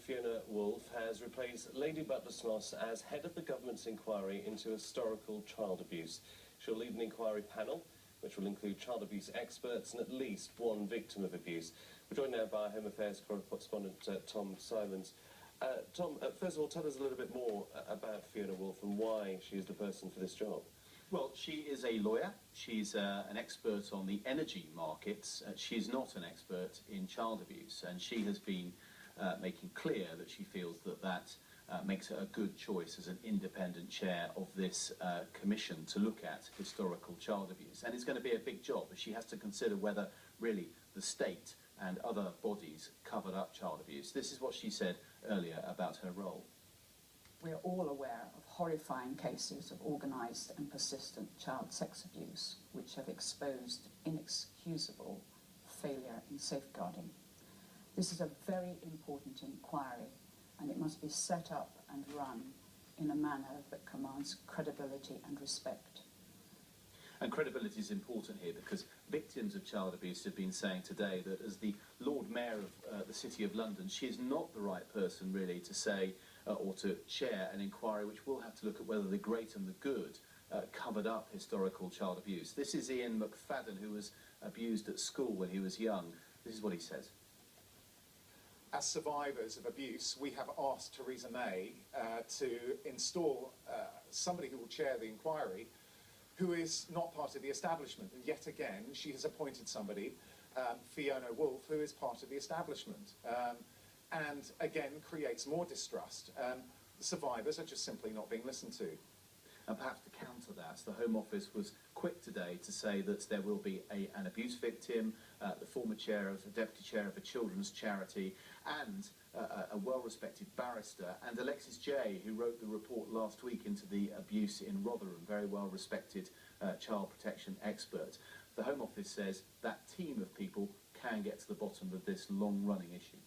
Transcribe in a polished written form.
Fiona Woolf has replaced Lady Butler-Sloss as head of the government's inquiry into historical child abuse. She'll lead an inquiry panel, which will include child abuse experts and at least one victim of abuse. We're joined now by Home Affairs correspondent Tom Simons. Tom, first of all, tell us a little bit more about Fiona Woolf and why she is the person for this job. Well, she is a lawyer. She's an expert on the energy markets. She's not an expert in child abuse, and she has been making clear that she feels that makes her a good choice as an independent chair of this commission to look at historical child abuse. And it's going to be a big job, as she has to consider whether really the state and other bodies covered up child abuse. This is what she said earlier about her role. We are all aware of horrifying cases of organised and persistent child sex abuse, which have exposed inexcusable failure in safeguarding. This is a very important inquiry, and it must be set up and run in a manner that commands credibility and respect. And credibility is important here because victims of child abuse have been saying today that as the Lord Mayor of the City of London, she is not the right person really to say or to chair an inquiry which will have to look at whether the great and the good covered up historical child abuse. This is Ian McFadden, who was abused at school when he was young. This is what he says. As survivors of abuse, we have asked Theresa May to install somebody who will chair the inquiry who is not part of the establishment. And yet again, she has appointed somebody, Fiona Woolf, who is part of the establishment. And again, creates more distrust. The survivors are just simply not being listened to. And perhaps to counter that, the Home Office was quick today to say that there will be an abuse victim, the former deputy chair of a children's charity, and a well-respected barrister, and Alexis Jay, who wrote the report last week into the abuse in Rotherham, very well-respected child protection expert. The Home Office says that team of people can get to the bottom of this long-running issue.